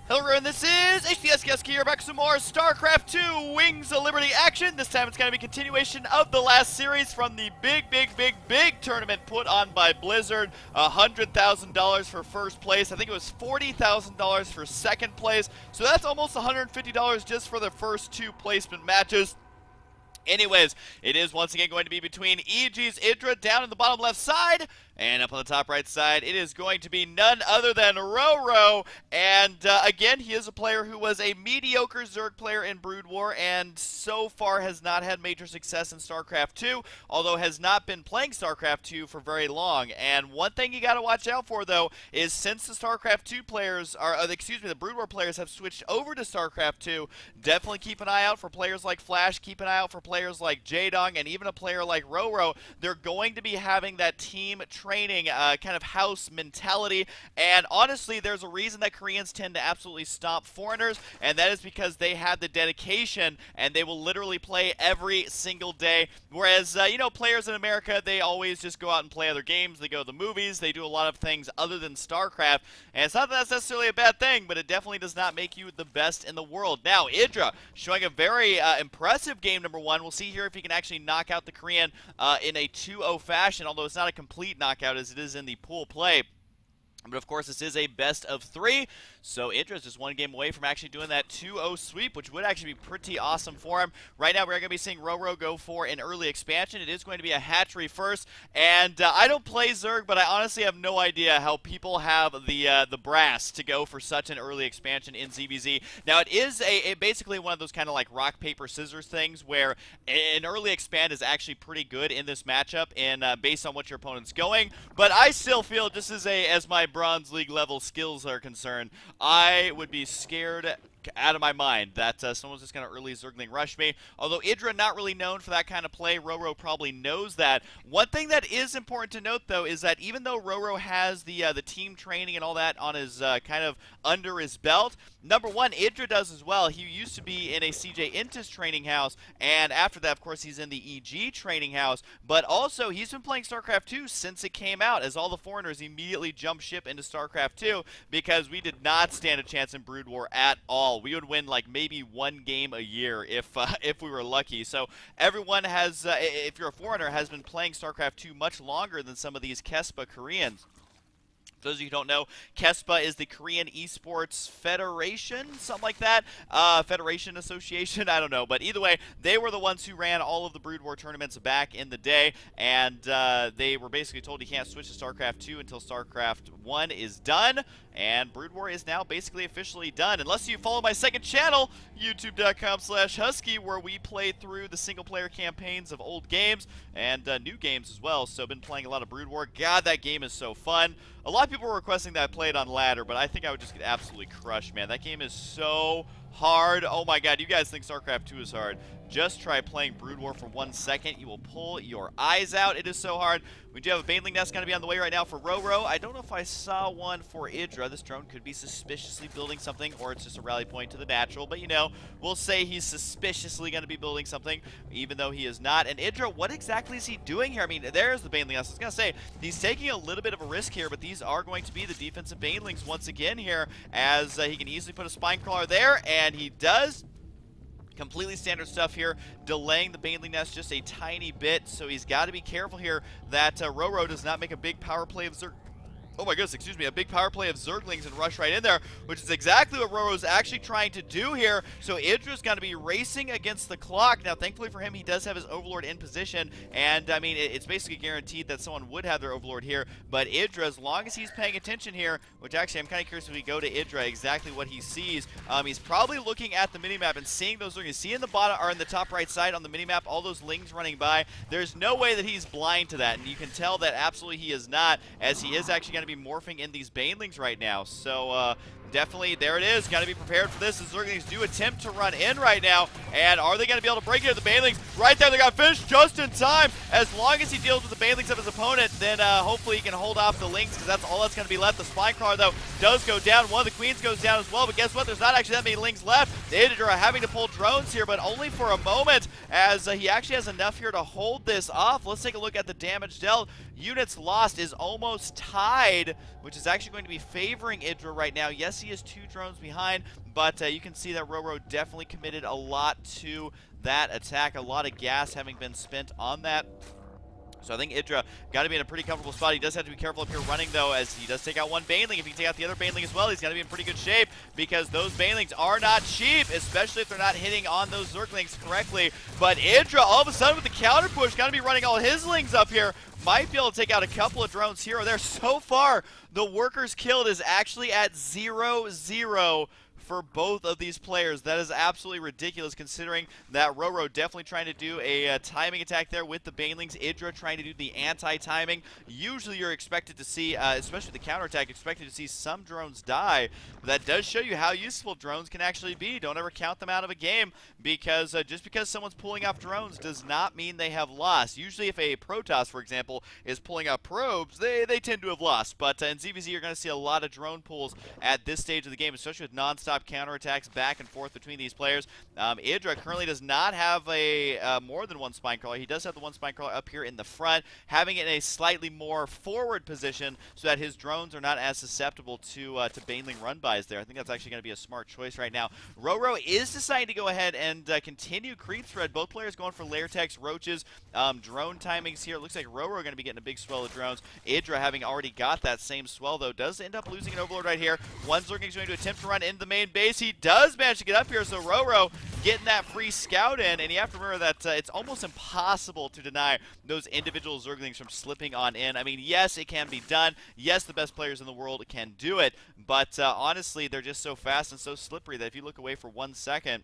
Hello everyone, this is theStC here, back with some more Starcraft 2 Wings of Liberty action. This time it's going to be a continuation of the last series from the big tournament put on by Blizzard. $100,000 for first place. I think it was $40,000 for second place. So that's almost $150 just for the first two placement matches. Anyways, it is once again going to be between EG's Idra down in the bottom left side, and up on the top right side, it is going to be none other than RoRo. And again, he is a player who was a mediocre Zerg player in Brood War, and so far has not had major success in StarCraft 2, although has not been playing StarCraft 2 for very long. And one thing you got to watch out for, though, is since the StarCraft 2 players are, the Brood War players have switched over to StarCraft 2, definitely keep an eye out for players like Flash, keep an eye out for players like Jaedong, and even a player like RoRo. They're going to be having that team training kind of house mentality, and honestly, there's a reason that Koreans tend to absolutely stomp foreigners, and that is because they have the dedication, and they will literally play every single day, whereas, you know, players in America, they always just go out and play other games, they go to the movies, they do a lot of things other than StarCraft, and it's not that that's necessarily a bad thing, but it definitely does not make you the best in the world. Now, Idra showing a very impressive game number one. We'll see here if he can actually knock out the Korean in a 2-0 fashion, although it's not a complete knockout as it is in the pool play. But of course, this is a best of 3, so Idra's just one game away from actually doing that 2-0 sweep, which would actually be pretty awesome for him. Right now, we're going to be seeing RoRo go for an early expansion. It is going to be a hatchery first, and I don't play Zerg, but I honestly have no idea how people have the brass to go for such an early expansion in ZvZ. Now, it is basically one of those kind of like rock, paper, scissors things where an early expand is actually pretty good in this matchup, and based on what your opponent's going, but I still feel just as my Bronze League level skills are concerned, I would be scared out of my mind that someone's just going to early Zergling rush me. Although Idra not really known for that kind of play, RoRo probably knows that. One thing that is important to note, though, is that even though RoRo has the team training and all that on his kind of under his belt, number one, Idra does as well. He used to be in a CJ Intis training house, and after that, of course, he's in the EG training house. But also, he's been playing StarCraft 2 since it came out, as all the foreigners immediately jumped ship into StarCraft 2 because we did not stand a chance in Brood War at all. We would win like maybe one game a year if we were lucky. So everyone has, if you're a foreigner, has been playing StarCraft 2 much longer than some of these KESPA Koreans. For those of you who don't know, KESPA is the Korean Esports Federation, something like that. Federation Association, I don't know. But either way, they were the ones who ran all of the Brood War tournaments back in the day. And they were basically told you can't switch to StarCraft 2 until StarCraft 1 is done. And Brood War is now basically officially done. Unless you follow my second channel, youtube.com/Husky, where we play through the single-player campaigns of old games and new games as well. So I've been playing a lot of Brood War. God, that game is so fun. A lot of people were requesting that I play it on ladder, but I think I would just get absolutely crushed, man. That game is so hard. Oh my god, you guys think StarCraft 2 is hard. Just try playing Brood War for 1 second. You will pull your eyes out. It is so hard. We do have a Baneling nest going to be on the way right now for RoRo. I don't know if I saw one for Idra. This drone could be suspiciously building something, or it's just a rally point to the natural. But, you know, we'll say he's suspiciously going to be building something, even though he is not. And Idra, what exactly is he doing here? I mean, there's the Baneling nest. I was going to say, he's taking a little bit of a risk here, but these are going to be the defensive Banelings once again here, as he can easily put a Spine Crawler there, and he does. Completely standard stuff here, delaying the Baneling nest just a tiny bit, so he's got to be careful here that RoRo does not make a big power play of Zerg. Oh my goodness, excuse me, a big power play of Zerglings and rush right in there, which is exactly what RoRo's actually trying to do here. So Idra's going to be racing against the clock. Now, thankfully for him, he does have his Overlord in position, and I mean, it's basically guaranteed that someone would have their Overlord here, but Idra, as long as he's paying attention here, which actually I'm kind of curious if we go to Idra, exactly what he sees. He's probably looking at the minimap and seeing those Zerglings. See in the bottom, or in the top right side on the minimap, all those Lings running by. There's no way that he's blind to that, and you can tell that absolutely he is not, as he is actually going to be morphing in these Banelings right now. So definitely, there it is. Got to be prepared for this. The Zerglings do attempt to run in right now. And are they going to be able to break it? The Banelings right there. They got finished just in time. As long as he deals with the Banelings of his opponent, then hopefully he can hold off the Lings, because that's all that's going to be left. The Spine Crawler, though, does go down. One of the Queens goes down as well. But guess what? There's not actually that many Lings left. Idra having to pull drones here, but only for a moment, as he actually has enough here to hold this off. Let's take a look at the damage dealt. Units lost is almost tied, which is actually going to be favoring Idra right now. Yes, he is 2 drones behind, but you can see that RoRo definitely committed a lot to that attack. A lot of gas having been spent on that. So I think Idra got to be in a pretty comfortable spot. He does have to be careful up here running, though, as he does take out one Baneling. If he can take out the other Baneling as well, he's got to be in pretty good shape, because those Banelings are not cheap, especially if they're not hitting on those Zerglings correctly. But Idra, all of a sudden with the counter push, got to be running all his Lings up here. Might be able to take out a couple of drones here or there. So far, the workers killed is actually at 0-0. For both of these players. That is absolutely ridiculous, considering that RoRo definitely trying to do a timing attack there with the Banelings. Idra trying to do the anti-timing. Usually you're expected to see, especially the counterattack, expected to see some drones die. That does show you how useful drones can actually be. Don't ever count them out of a game, because just because someone's pulling off drones does not mean they have lost. Usually if a Protoss, for example, is pulling out probes, they tend to have lost. But in ZvZ, you're going to see a lot of drone pulls at this stage of the game, especially with non-stop counterattacks back and forth between these players. Idra currently does not have a more than one spine crawler. He does have the one spine crawler up here in the front, having it in a slightly more forward position so that his drones are not as susceptible to Baneling run-bys there. I think that's actually going to be a smart choice right now. RoRo is deciding to go ahead and continue creep spread. Both players going for lair techs, roaches, drone timings here. It looks like RoRo going to be getting a big swell of drones. Idra, having already got that same swell, though, does end up losing an Overlord right here. One Zerg is going to attempt to run into the main base. He does manage to get up here, so RoRo getting that free scout in, and you have to remember that it's almost impossible to deny those individual Zerglings from slipping on in. I mean, yes, it can be done. Yes, the best players in the world can do it, but honestly, they're just so fast and so slippery that if you look away for 1 second,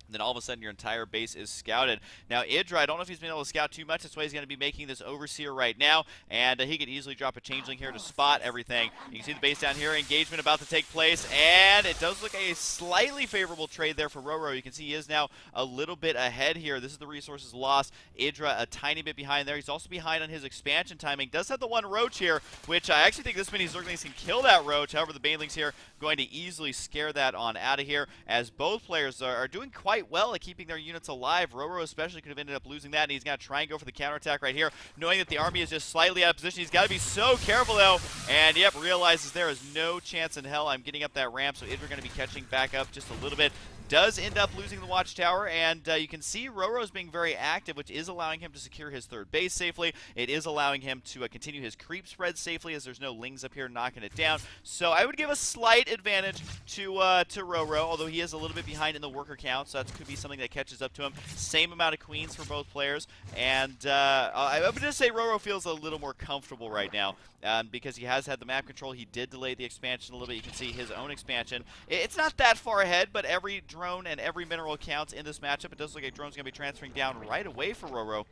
then all of a sudden your entire base is scouted. Now Idra, I don't know if he's been able to scout too much. That's why he's going to be making this Overseer right now, and he could easily drop a Changeling here to spot everything. You can see the base down here, engagement about to take place, and it does look a slightly favorable trade there for RoRo. You can see he is now a little bit ahead here. This is the resources lost. Idra a tiny bit behind there. He's also behind on his expansion timing. Does have the one Roach here, which I actually think this many Zerglings can kill that Roach. However, the Banelings here going to easily scare that on out of here, as both players are doing quite well at keeping their units alive. RoRo especially could have ended up losing that, and he's going to try and go for the counterattack right here, knowing that the army is just slightly out of position. He's got to be so careful, though, and yep, realizes there is no chance in hell I'm getting up that ramp, so Idra going to be catching back up just a little bit. Does end up losing the watchtower, and you can see RoRo is being very active, which is allowing him to secure his third base safely. It is allowing him to continue his creep spread safely, as there's no Lings up here knocking it down. So I would give a slight advantage to RoRo, although he is a little bit behind in the worker count, so that could be something that catches up to him. Same amount of queens for both players, and I would just say RoRo feels a little more comfortable right now. Because he has had the map control. He did delay the expansion a little bit. You can see his own expansion. It's not that far ahead, but every drone and every mineral counts in this matchup. It does look like drone's going to be transferring down right away for RoRo,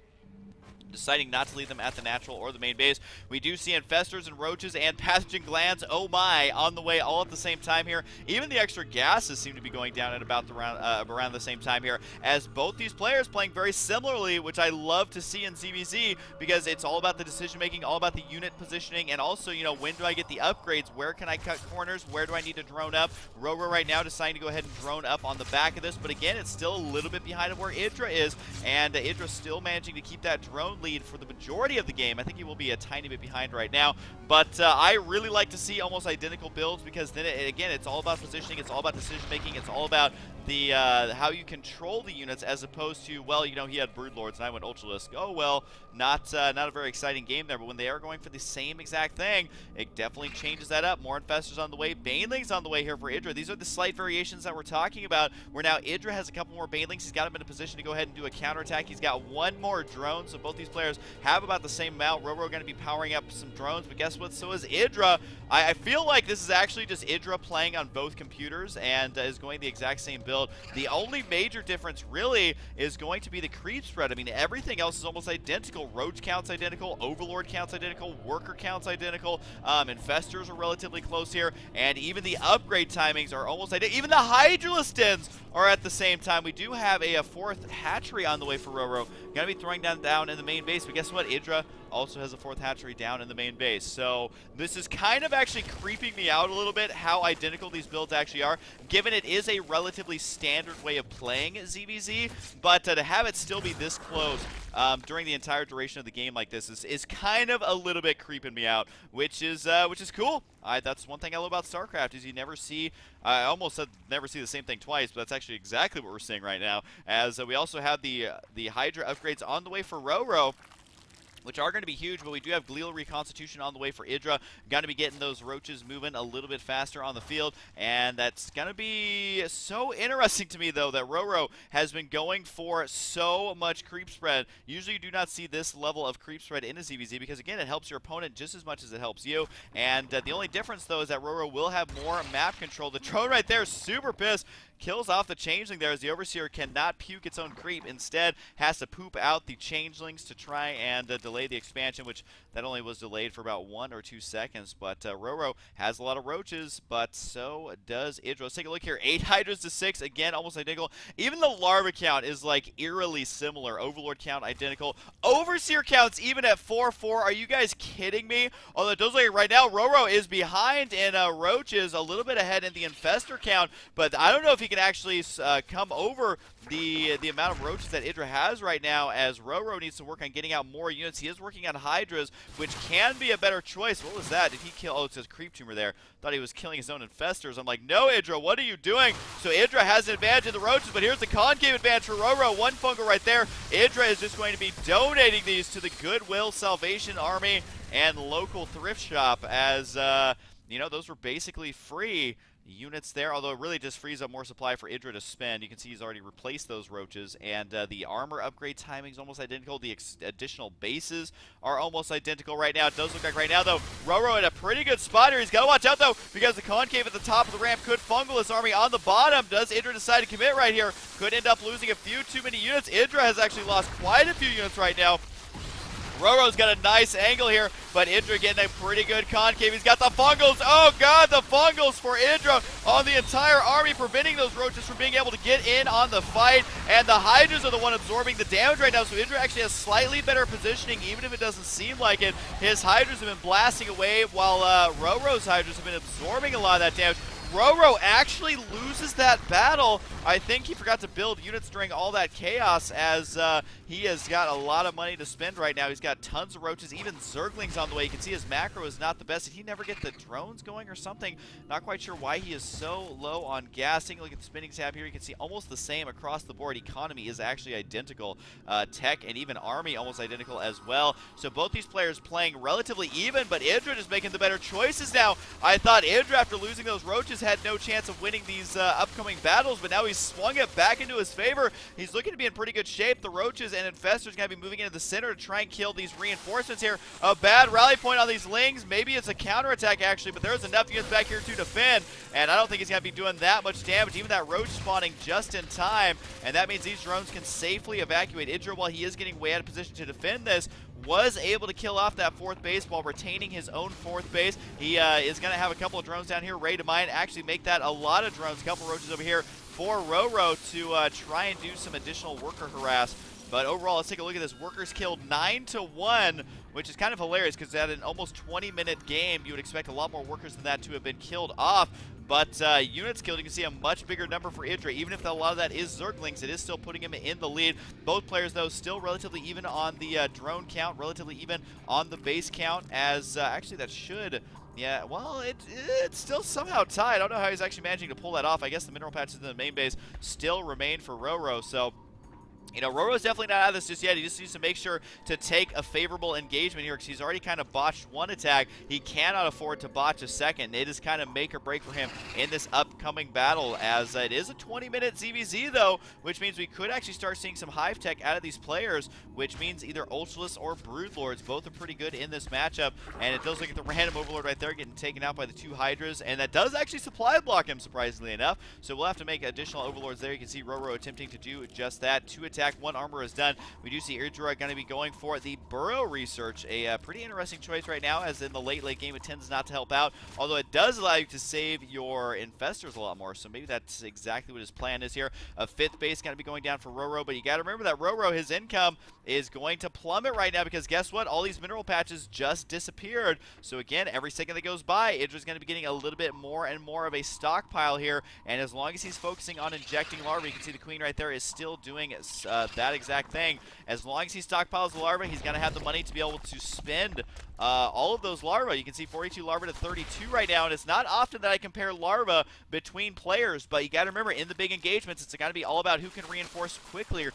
deciding not to leave them at the natural or the main base. We do see infestors and roaches and pathogen glands, oh my, on the way all at the same time here. Even the extra gases seem to be going down at about around the same time here, as both these players playing very similarly, which I love to see in ZvZ, because it's all about the decision making, all about the unit positioning, and also, you know, when do I get the upgrades? Where can I cut corners? Where do I need to drone up? RoRo right now deciding to go ahead and drone up on the back of this, but again, it's still a little bit behind of where Idra is, and Idra still managing to keep that drone lead for the majority of the game. I think he will be a tiny bit behind right now, but I really like to see almost identical builds, because then again, it's all about positioning, it's all about decision making, it's all about the how you control the units, as opposed to, well, you know, he had Broodlords and I went Ultralisk. Oh well, not a very exciting game there. But when they are going for the same exact thing, it definitely changes that up. More infestors on the way, Banelings on the way here for Idra. These are the slight variations that we're talking about, where now Idra has a couple more Banelings. He's got him in a position to go ahead and do a counterattack. He's got one more drone, so both these players have about the same amount. RoRo going to be powering up some drones, but guess what? So is Idra. I feel like this is actually just Idra playing on both computers and is going the exact same build. The only major difference really is going to be the creep spread. I mean, everything else is almost identical. Roach count's identical, Overlord count's identical, worker count's identical, infestors are relatively close here, and even the upgrade timings are almost identical. Even the Hydralistins are at the same time. We do have a fourth hatchery on the way for RoRo. Gonna be throwing down in the main base, but guess what? Idra also has a 4th hatchery down in the main base. So this is kind of actually creeping me out a little bit how identical these builds actually are, given it is a relatively standard way of playing ZvZ, but to have it still be this close during the entire duration of the game like this is kind of a little bit creeping me out, which is cool. That's one thing I love about StarCraft is you never see, I almost said never see the same thing twice, but that's actually exactly what we're seeing right now, as we also have the Hydra upgrades on the way for RoRo, which are going to be huge, but we do have glial reconstitution on the way for Idra. Going to be getting those roaches moving a little bit faster on the field, and that's going to be so interesting to me, though, that RoRo has been going for so much creep spread. Usually you do not see this level of creep spread in a ZvZ because, again, it helps your opponent just as much as it helps you, and the only difference, though, is that RoRo will have more map control. The drone right there is super pissed. Kills off the changeling there as the Overseer cannot puke its own creep. Instead, has to poop out the changelings to try and delay the expansion, which that only was delayed for about 1 or 2 seconds. But RoRo has a lot of roaches, but so does Idra. Let's take a look here. 8 Hydras to 6. Again, almost identical. Even the larva count is like eerily similar. Overlord count identical. Overseer counts even at 4-4. Are you guys kidding me? Although it does look like right now RoRo is behind in roaches, a little bit ahead in the infestor count, but I don't know if he can actually come over the amount of roaches that Idra has right now, as RoRo needs to work on getting out more units. He is working on Hydras, which can be a better choice. What was that? Did he kill? Oh, it says creep tumor there. Thought he was killing his own infestors. I'm like, no, Idra, what are you doing? So Idra has an advantage in the roaches, but here's the concave advantage for RoRo. 1 fungal right there. Idra is just going to be donating these to the Goodwill Salvation Army and local thrift shop, as you know, those were basically free units there, although it really just frees up more supply for Idra to spend. You can see he's already replaced those roaches, and the armor upgrade timing is almost identical. The additional bases are almost identical right now. It does look like right now, though, RoRo in a pretty good spot here. He's got to watch out, though, because the concave at the top of the ramp could fungal his army on the bottom. Does Idra decide to commit right here? Could end up losing a few too many units. Idra has actually lost quite a few units right now. RoRo's got a nice angle here, but Idra getting a pretty good concave. He's got the fungals. Oh, God, the fungals for Idra on the entire army, preventing those roaches from being able to get in on the fight. And the Hydras are the one absorbing the damage right now, so Idra actually has slightly better positioning, even if it doesn't seem like it. His Hydras have been blasting away, while RoRo's Hydras have been absorbing a lot of that damage. RoRo actually loses that battle. I think he forgot to build units during all that chaos, as he has got a lot of money to spend right now. He's got tons of roaches, even Zerglings on the way. You can see his macro is not the best. Did he never get the drones going or something? Not quite sure why he is so low on gassing. Look at the spinning tab here. You can see almost the same across the board. Economy is actually identical. Tech and even army almost identical as well. So both these players playing relatively even, but Idra is making the better choices now. I thought Idra, after losing those roaches, had no chance of winning these upcoming battles, but now he's swung it back into his favor. He's looking to be in pretty good shape. The roaches and infestors going to be moving into the center to try and kill these reinforcements here. A bad rally point on these lings. Maybe it's a counterattack, actually, but there's enough units back here to defend, and I don't think he's going to be doing that much damage. Even that roach spawning just in time, and that means these drones can safely evacuate. Idra, while he is getting way out of position to defend this, was able to kill off that 4th base while retaining his own 4th base. He is going to have a couple of drones down here ready to mine, actually make that a lot of drones, a couple roaches over here for RoRo to try and do some additional worker harass. But overall, let's take a look at this. Workers killed 9-1, which is kind of hilarious because at an almost 20-minute game, you would expect a lot more workers than that to have been killed off. But units killed, you can see a much bigger number for Idra. Even if a lot of that is Zerglings, it is still putting him in the lead. Both players, though, still relatively even on the drone count, relatively even on the base count, as actually that should... Yeah, well, it's still somehow tied. I don't know how he's actually managing to pull that off. I guess the mineral patches in the main base still remain for RoRo, so... You know, RoRo's definitely not out of this just yet. He just needs to make sure to take a favorable engagement here because he's already kind of botched one attack. He cannot afford to botch a second. It is kind of make or break for him in this upcoming battle, as it is a 20-minute ZvZ, though, which means we could actually start seeing some hive tech out of these players, which means either Ultralists or Broodlords. Both are pretty good in this matchup, and it does look at the random Overlord right there getting taken out by the 2 Hydras, and that does actually supply block him, surprisingly enough. So we'll have to make additional Overlords there. You can see RoRo attempting to do just that. 2 attacks attack, 1 armor is done. We do see Idra going to be going for the burrow research, a pretty interesting choice right now, as in the late game it tends not to help out, although it does allow you to save your infestors a lot more, so maybe that's exactly what his plan is here. A 5th base going to be going down for RoRo, but you got to remember that RoRo, his income is going to plummet right now, because guess what? All these mineral patches just disappeared. So again, every second that goes by, Idra's going to be getting a little bit more and more of a stockpile here, and as long as he's focusing on injecting larvae, you can see the queen right there is still doing that exact thing. As long as he stockpiles the larvae, he's going to have the money to be able to spend all of those larvae. You can see 42 larvae to 32 right now, and it's not often that I compare larvae between players, but you got to remember, in the big engagements, it's got to be all about who can reinforce quickly,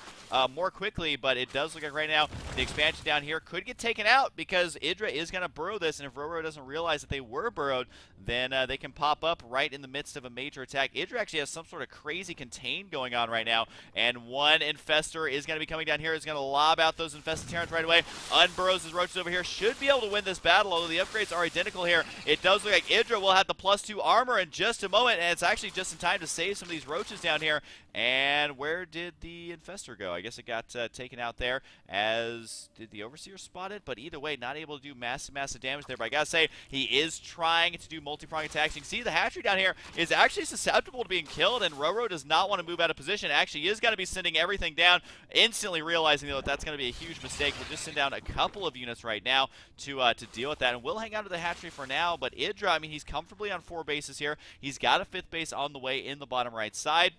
more quickly, but it does look like right now the expansion down here could get taken out, because Idra is going to burrow this, and if RoRo doesn't realize that they were burrowed, then they can pop up right in the midst of a major attack. Idra actually has some sort of crazy contain going on right now, and one infestor is going to be coming down here, is going to lob out those infested Terrans right away, unburrows his roaches over here, should be able to win this battle, although the upgrades are identical here. It does look like Idra will have the +2 armor in just a moment, and it's actually just in time to save some of these roaches down here. And where did the infestor go? I guess it got taken out there, as did the overseer spot it, but either way, not able to do massive damage there. But I gotta say, he is trying to do multi-prong attacks. You can see the hatchery down here is actually susceptible to being killed, and RoRo does not want to move out of position. Actually, he is going to be sending everything down, instantly realizing though that that's going to be a huge mistake. We'll just send down a couple of units right now to deal with that, and we'll hang out to the hatchery for now. But Idra, I mean, he's comfortably on 4 bases here. He's got a 5th base on the way in the bottom right side.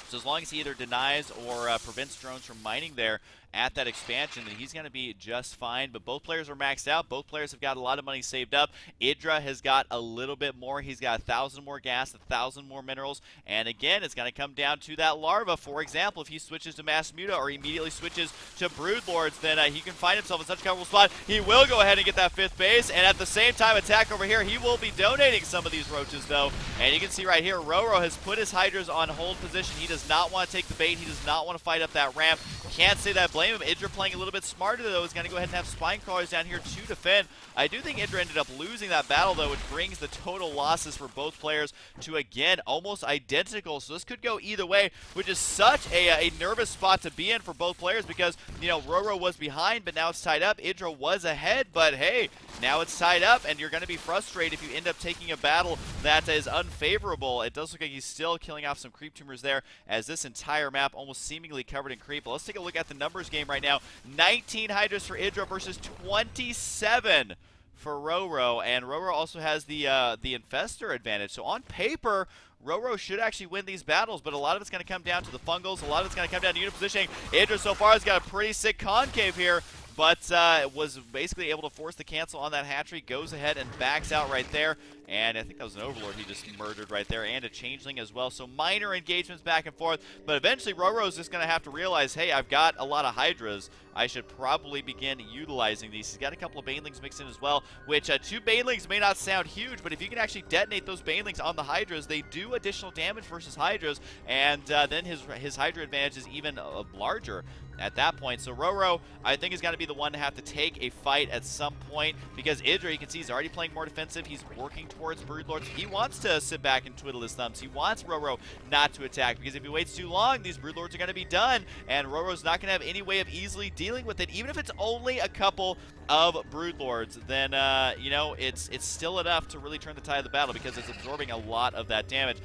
So as long as he either denies or prevents drones from mining there at that expansion, then he's going to be just fine. But both players are maxed out. Both players have got a lot of money saved up. Idra has got a little bit more. He's got 1,000 more gas, 1,000 more minerals. And again, it's going to come down to that larva. For example, if he switches to Mass Muta or immediately switches to Broodlords, then he can find himself in such a comfortable spot. He will go ahead and get that 5th base. And at the same time, attack over here. He will be donating some of these roaches, though. And you can see right here, RoRo has put his Hydras on hold position. He does not want to take the bait. He does not want to fight up that ramp. Can't say that I blame him. Idra playing a little bit smarter, though, is going to go ahead and have spine crawlers down here to defend. I do think Idra ended up losing that battle, though, which brings the total losses for both players to, again, almost identical. So this could go either way, which is such a nervous spot to be in for both players, because, you know, RoRo was behind, but now it's tied up. Idra was ahead, but hey, now it's tied up, and you're going to be frustrated if you end up taking a battle that is unfavorable. It does look like he's still killing off some creep tumors there, as this entire map almost seemingly covered in creep. But let's take a look at the numbers game right now. 19 Hydras for Idra versus 27 for RoRo, and RoRo also has the infestor advantage. So on paper, RoRo should actually win these battles, but a lot of it's going to come down to the fungals. A lot of it's going to come down to unit positioning. Idra so far has got a pretty sick concave here, but was basically able to force the cancel on that hatchery, goes ahead and backs out right there. And I think that was an Overlord he just murdered right there, and a Changeling as well. So minor engagements back and forth, but eventually RoRo is just going to have to realize, hey, I've got a lot of Hydras. I should probably begin utilizing these. He's got a couple of Banelings mixed in as well, which 2 Banelings may not sound huge, but if you can actually detonate those Banelings on the Hydras, they do additional damage versus Hydras, and then his Hydra advantage is even larger at that point. So RoRo, I think, is going to be the one to have to take a fight at some point, because Idra, you can see, he's already playing more defensive. He's working towards Broodlords. He wants to sit back and twiddle his thumbs. He wants RoRo not to attack, because if he waits too long, these Broodlords are going to be done, and RoRo's not going to have any way of easily dealing with it. Even if it's only a couple of Broodlords, then, you know, it's still enough to really turn the tide of the battle, because it's absorbing a lot of that damage.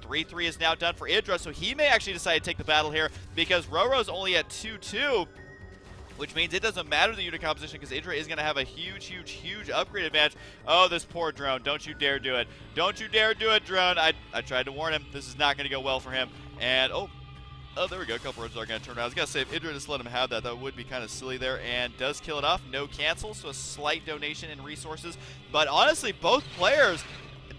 3-3 is now done for Idra, so he may actually decide to take the battle here, because RoRo's only at 2-2, which means it doesn't matter the unit composition, because Idra is going to have a huge upgrade advantage. Oh, this poor drone. Don't you dare do it. Don't you dare do it, drone. I tried to warn him. This is not going to go well for him. And, oh, there we go. A couple roaches are going to turn around. I was going to say, if Idra just let him have that, that would be kind of silly there. And does kill it off. No cancel, so a slight donation in resources. But honestly, both players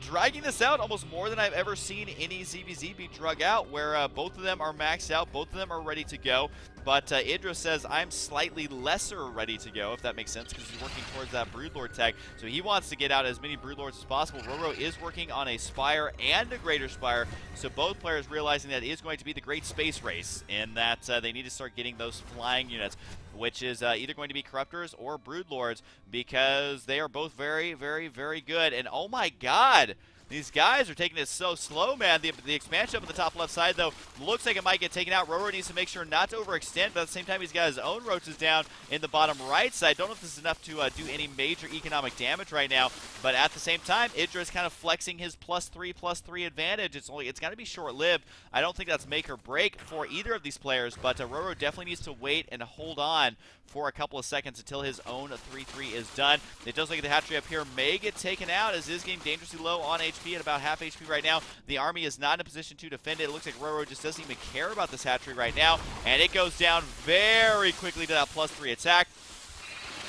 dragging this out almost more than I've ever seen any ZvZ be drug out, where both of them are maxed out, both of them are ready to go. But Idra says, I'm slightly lesser ready to go, if that makes sense, because he's working towards that Broodlord tag. So he wants to get out as many Broodlords as possible. RoRo is working on a Spire and a Greater Spire, so both players realizing that it is going to be the great space race, in that they need to start getting those flying units, which is either going to be Corruptors or Broodlords, because they are both very good. And oh my god, These guys are taking it so slow, man. The expansion up in the top left side, though, looks like it might get taken out. RoRo needs to make sure not to overextend, but at the same time, he's got his own roaches down in the bottom right side. Don't know if this is enough to do any major economic damage right now, but at the same time, Idra is kind of flexing his +3/+3 advantage. It's got to be short-lived. I don't think that's make or break for either of these players, but RoRo definitely needs to wait and hold on for a couple of seconds until his own 3-3 is done. It does look like the hatchery up here may get taken out, as it is getting dangerously low on HP at about half HP right now. The army is not in a position to defend it. It looks like RoRo just doesn't even care about this hatchery right now, and it goes down very quickly to that +3 attack.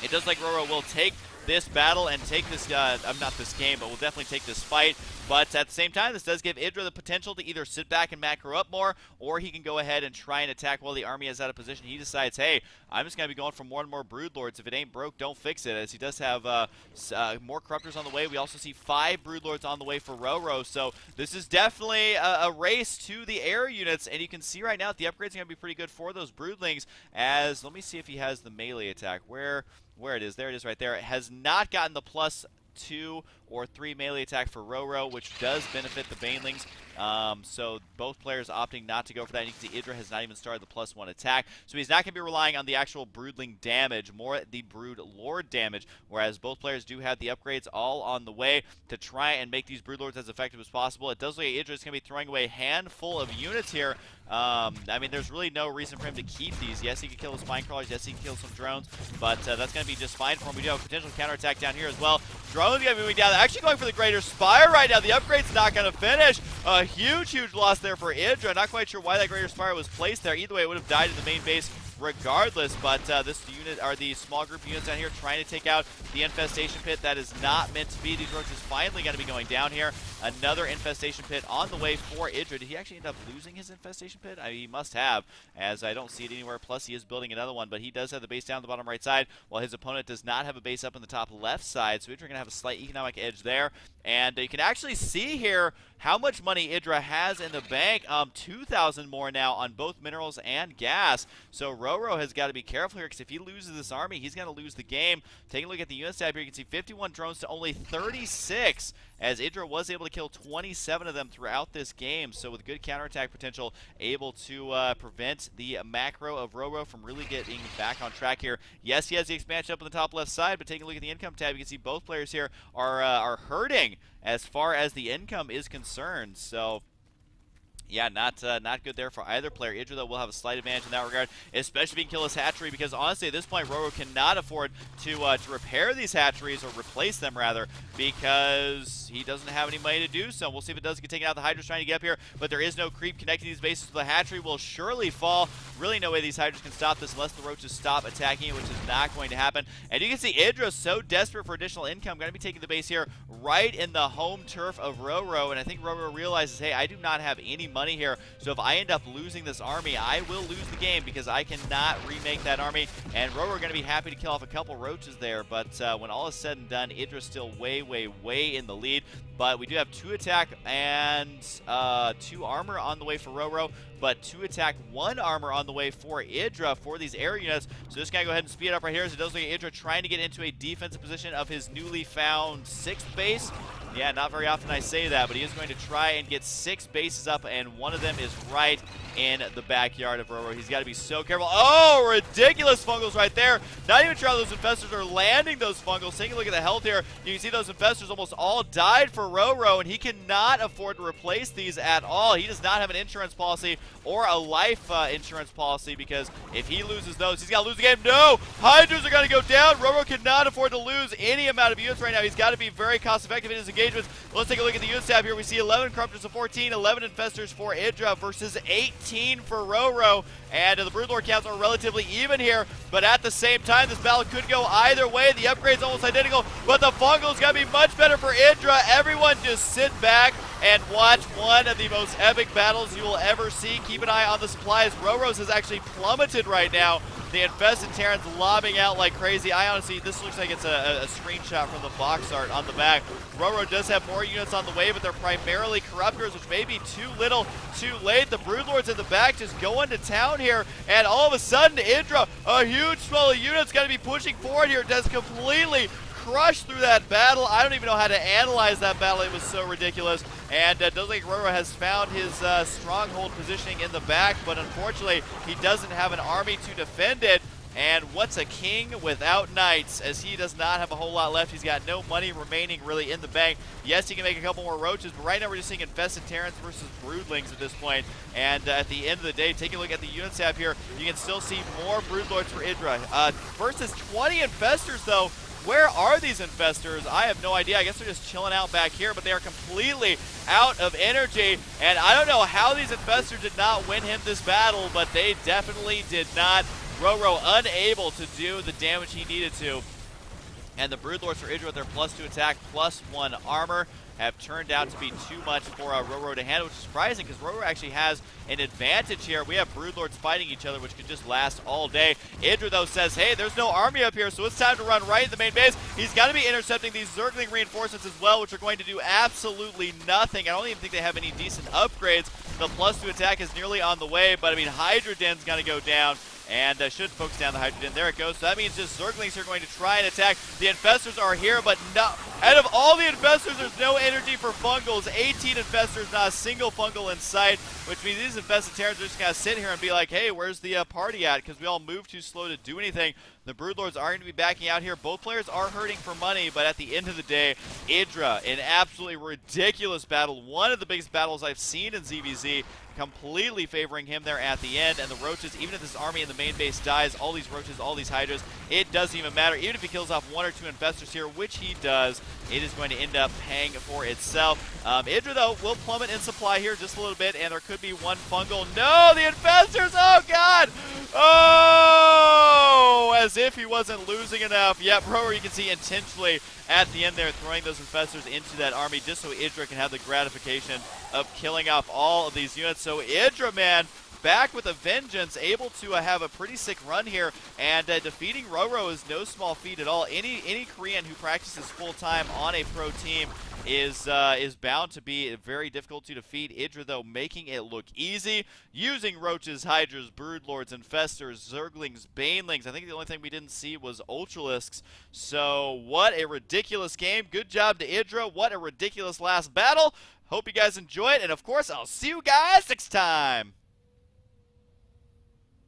It does like RoRo will take this battle and take this, not this game, but will definitely take this fight. But at the same time, this does give Idra the potential to either sit back and macro up more, or he can go ahead and try and attack while the army is out of position. He decides, hey, I'm just going to be going for more and more Broodlords. If it ain't broke, don't fix it, as he does have more Corruptors on the way. We also see 5 Broodlords on the way for RoRo, so this is definitely a race to the air units, and you can see right now that the upgrades are going to be pretty good for those Broodlings, as, let me see if he has the melee attack. Where it is. There it is right there. It has not gotten the +2 or 3 melee attack for RoRo, which does benefit the Banelings. So both players opting not to go for that. And you can see Idra has not even started the +1 attack. So he's not going to be relying on the actual Broodling damage, more the Brood Lord damage, whereas both players do have the upgrades all on the way to try and make these Broodlords as effective as possible. It does look like Idra is going to be throwing away a handful of units here. I mean, there's really no reason for him to keep these. Yes, he can kill his spine crawlers. Yes, he can kill some drones, but that's going to be just fine for him. We do have a potential counterattack down here as well. Drones going to be moving down. They're actually going for the Greater Spire right now. The upgrade's not going to finish. A huge loss there for Idra. Not quite sure why that Greater Spire was placed there. Either way, it would have died in the main base regardless, but this unit, are the small group units down here trying to take out the infestation pit. That is not meant to be. These roaches finally going to be going down here. Another infestation pit on the way for Idra. Did he actually end up losing his infestation pit? He must have, as I don't see it anywhere. Plus, he is building another one, but he does have the base down the bottom right side, while his opponent does not have a base up in the top left side. So Idra going to have a slight economic edge there. And you can actually see here how much money Idra has in the bank. 2,000 more now on both minerals and gas. So RoRo has got to be careful here, because if he loses this army, he's going to lose the game. Taking a look at the unit tab here, you can see 51 drones to only 36, as Idra was able to kill 27 of them throughout this game. So with good counterattack potential, able to prevent the macro of RoRo from really getting back on track here. Yes, he has the expansion up on the top left side, but taking a look at the income tab, you can see both players here are hurting as far as the income is concerned. So yeah, not good there for either player. Idra, though, will have a slight advantage in that regard, especially if he can kill his hatchery, because honestly, at this point, RoRo cannot afford to repair these hatcheries, or replace them, rather, because he doesn't have any money to do so. We'll see if it does get taken out. The Hydra's trying to get up here, but there is no creep connecting these bases, so the hatchery will surely fall. Really no way these Hydras can stop this unless the roaches stop attacking it, which is not going to happen. And you can see Idra so desperate for additional income, going to be taking the base here right in the home turf of RoRo, and I think RoRo realizes, hey, I do not have any money here, so if I end up losing this army, I will lose the game, because I cannot remake that army. And RoRo are going to be happy to kill off a couple roaches there, but when all is said and done, Idra's still way in the lead. But we do have 2 attack and 2 armor on the way for RoRo, but 2 attack, 1 armor on the way for Idra for these air units. So just gonna go ahead and speed it up right here, as it does look like Idra trying to get into a defensive position of his newly found 6th base. Yeah, not very often I say that, but he is going to try and get 6 bases up, and one of them is right in the backyard of RoRo. He's got to be so careful. Oh, ridiculous fungals right there. Not even sure how those infestors are landing those fungals. Taking a look at the health here, you can see those infestors almost all died for RoRo, and he cannot afford to replace these at all. He does not have an insurance policy or a life insurance policy, because if he loses those, he's got to lose the game. No! Hydras are going to go down. RoRo cannot afford to lose any amount of units right now. He's got to be very cost effective in his engagements. Let's take a look at the unit tab here. We see 11 Corruptors to 14, 11 Infestors for Idra versus 18 for RoRo. And the Broodlord counts are relatively even here, but at the same time, this battle could go either way. The upgrade's almost identical, but the Fungal's got to be much better for Idra. Everyone just sit back and watch one of the most epic battles you will ever see. Keep an eye on the supplies. RoRo's has actually plummeted right now. The Infested Terrans lobbing out like crazy. I honestly, this looks like it's a screenshot from the box art on the back. RoRo does have more units on the way, but they're primarily Corruptors, which may be too little, too late. The Broodlords in the back just going to town here, and all of a sudden, Idra, a huge swell of units, going to be pushing forward here. Does completely crushed through that battle. I don't even know how to analyze that battle. It was so ridiculous. And it does look like RoRo has found his stronghold positioning in the back, but unfortunately, he doesn't have an army to defend it. And what's a king without knights, as he does not have a whole lot left. He's got no money remaining really in the bank. Yes, he can make a couple more roaches, but right now we're just seeing infested Terrans versus broodlings at this point. And at the end of the day, taking a look at the unit tab here, you can still see more broodlords for Idra. Versus 20 infestors though. Where are these infestors? I have no idea. I guess they're just chilling out back here, but they are completely out of energy. And I don't know how these infestors did not win him this battle, but they definitely did not. RoRo unable to do the damage he needed to. And the broodlords for Idra with their +2 attack, +1 armor have turned out to be too much for RoRo to handle, which is surprising because RoRo actually has an advantage here. We have broodlords fighting each other, which could just last all day. Idra, though, says, hey, there's no army up here, so it's time to run right in the main base. He's got to be intercepting these Zergling reinforcements as well, which are going to do absolutely nothing. I don't even think they have any decent upgrades. The +2 attack is nearly on the way, but I mean, Hydra Den's going to go down. And should focus down the Hydra Den. There it goes. So that means just Zerglings are going to try and attack. The infestors are here, but no. Out of all the infestors, there's no energy for fungals. 18 infestors, not a single fungal in sight, which means these infested Terrans are just going to sit here and be like, hey, where's the party at? Because we all move too slow to do anything. The broodlords are going to be backing out here. Both players are hurting for money, but at the end of the day, Idra, an absolutely ridiculous battle. One of the biggest battles I've seen in ZvZ, completely favoring him there at the end. And the roaches, even if this army in the main base dies, all these roaches, all these hydras, it doesn't even matter. Even if he kills off 1 or 2 infestors here, which he does, it is going to end up paying for itself. Idra, though, will plummet in supply here just a little bit, and there could be 1 fungal. No, the infestors! Oh, God! Oh! As if he wasn't losing enough. Yep, RoRo, you can see intentionally at the end there throwing those infestors into that army just so Idra can have the gratification of killing off all of these units. So Idra, man, back with a vengeance, able to have a pretty sick run here, and defeating RoRo is no small feat at all. Any Korean who practices full-time on a pro team is bound to be very difficult to defeat. Idra, though, making it look easy, using roaches, hydras, broodlords, infestors, zerglings, banelings. I think the only thing we didn't see was ultralisks. So what a ridiculous game. Good job to Idra. What a ridiculous last battle. Hope you guys enjoyed, and of course, I'll see you guys next time.